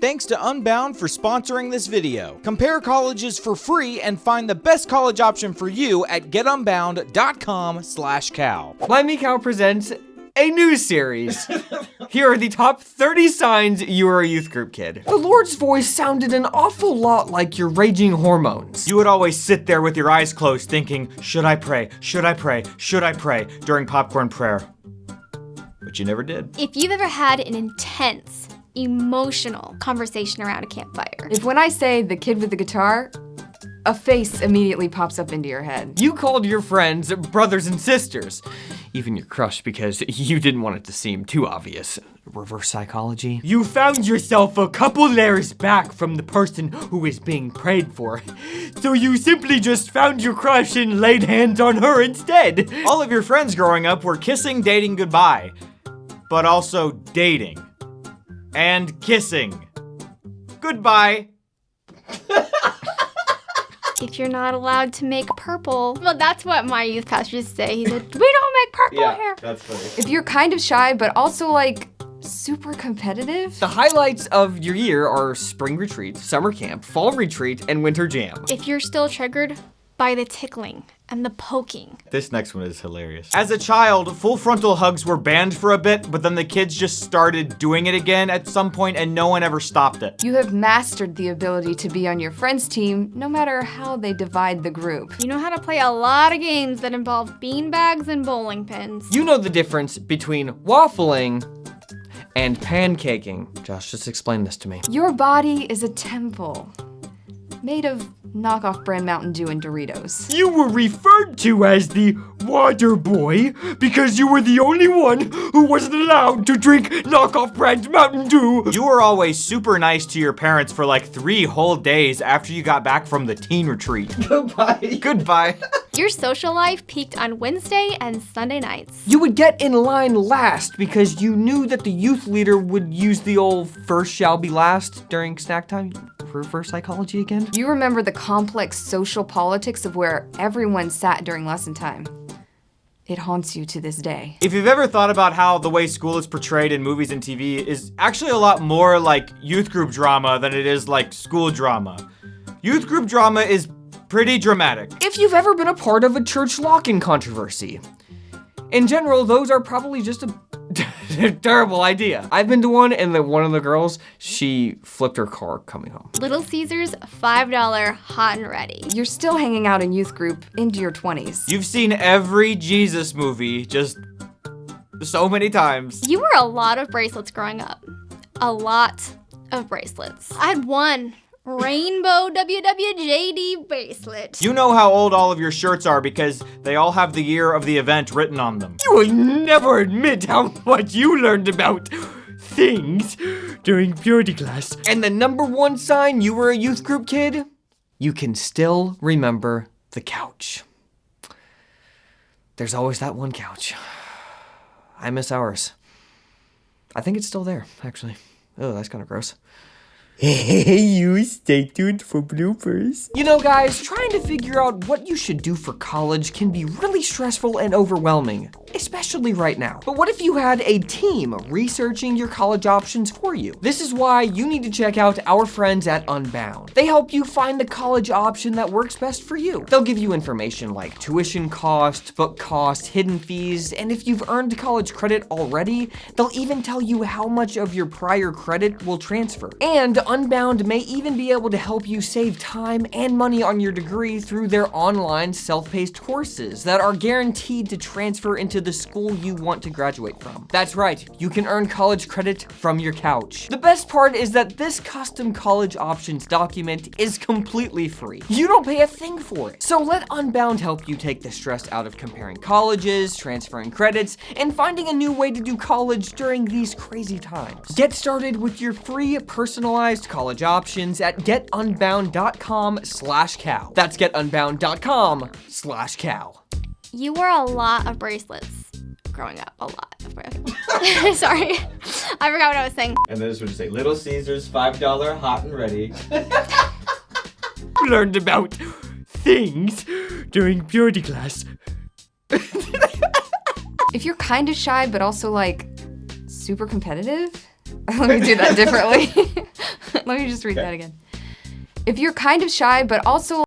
Thanks to Unbound for sponsoring this video. Compare colleges for free and find the best college option for you at getunbound.com/cow. Blimey Cow presents a new series. Here are the top 30 signs you are a youth group kid. The Lord's voice sounded an awful lot like your raging hormones. You would always sit there with your eyes closed thinking, should I pray? Should I pray? Should I pray? During popcorn prayer. But you never did. If you've ever had an intense, emotional conversation around a campfire. If when I say the kid with the guitar, a face immediately pops up into your head. You called your friends brothers and sisters. Even your crush, because you didn't want it to seem too obvious. Reverse psychology. You found yourself a couple layers back from the person who is being prayed for. So you simply just found your crush and laid hands on her instead. All of your friends growing up were kissing, dating, goodbye. But also dating. And kissing. Goodbye. If you're not allowed to make purple, well, that's what my youth pastor used to say. He said, we don't make purple here. That's funny. If you're kind of shy, but also like super competitive. The highlights of your year are spring retreat, summer camp, fall retreat, and winter jam. If you're still triggered by the tickling and the poking. This next one is hilarious. As a child, full frontal hugs were banned for a bit, but then the kids just started doing it again at some point and no one ever stopped it. You have mastered the ability to be on your friend's team, no matter how they divide the group. You know how to play a lot of games that involve beanbags and bowling pins. You know the difference between waffling and pancaking. Josh, just explain this to me. Your body is a temple made of knockoff brand Mountain Dew and Doritos. You were referred to as the water boy because you were the only one who wasn't allowed to drink knockoff brand Mountain Dew. You were always super nice to your parents for like 3 whole days after you got back from the teen retreat. Goodbye. Goodbye. Your social life peaked on Wednesday and Sunday nights. You would get in line last because you knew that the youth leader would use the old first shall be last during snack time. Reverse psychology again? You remember the complex social politics of where everyone sat during lesson time. It haunts you to this day. If you've ever thought about how the way school is portrayed in movies and TV is actually a lot more like youth group drama than it is like school drama. Youth group drama is pretty dramatic. If you've ever been a part of a church lock-in controversy. In general, those are probably just a terrible idea. I've been to one, and one of the girls, she flipped her car coming home. Little Caesars, $5 hot and ready. You're still hanging out in youth group into your 20s. You've seen every Jesus movie just so many times. You wore a lot of bracelets growing up. A lot of bracelets. I had one rainbow WWJD bracelet. You know how old all of your shirts are because they all have the year of the event written on them. You will never admit how much you learned about things during purity class. And the #1 sign you were a youth group kid? You can still remember the couch. There's always that one couch. I miss ours. I think it's still there, actually. Oh, that's kind of gross. Hey, you stay tuned for bloopers. You know, guys, trying to figure out what you should do for college can be really stressful and overwhelming, especially right now. But what if you had a team researching your college options for you? This is why you need to check out our friends at Unbound. They help you find the college option that works best for you. They'll give you information like tuition cost, book cost, hidden fees, and if you've earned college credit already, they'll even tell you how much of your prior credit will transfer. And Unbound may even be able to help you save time and money on your degree through their online self-paced courses that are guaranteed to transfer into the school you want to graduate from. That's right, you can earn college credit from your couch. The best part is that this custom college options document is completely free. You don't pay a thing for it. So let Unbound help you take the stress out of comparing colleges, transferring credits, and finding a new way to do college during these crazy times. Get started with your free personalized college options at getunbound.com/cow. That's getunbound.com/cow. You wore a lot of bracelets growing up. A lot of bracelets. Sorry. I forgot what I was saying. And then this would just say, Little Caesars, $5 hot and ready. Learned about things during purity class. If you're kind of shy, but also like super competitive, let me do that differently. Let me just read that again. If you're kind of shy, but also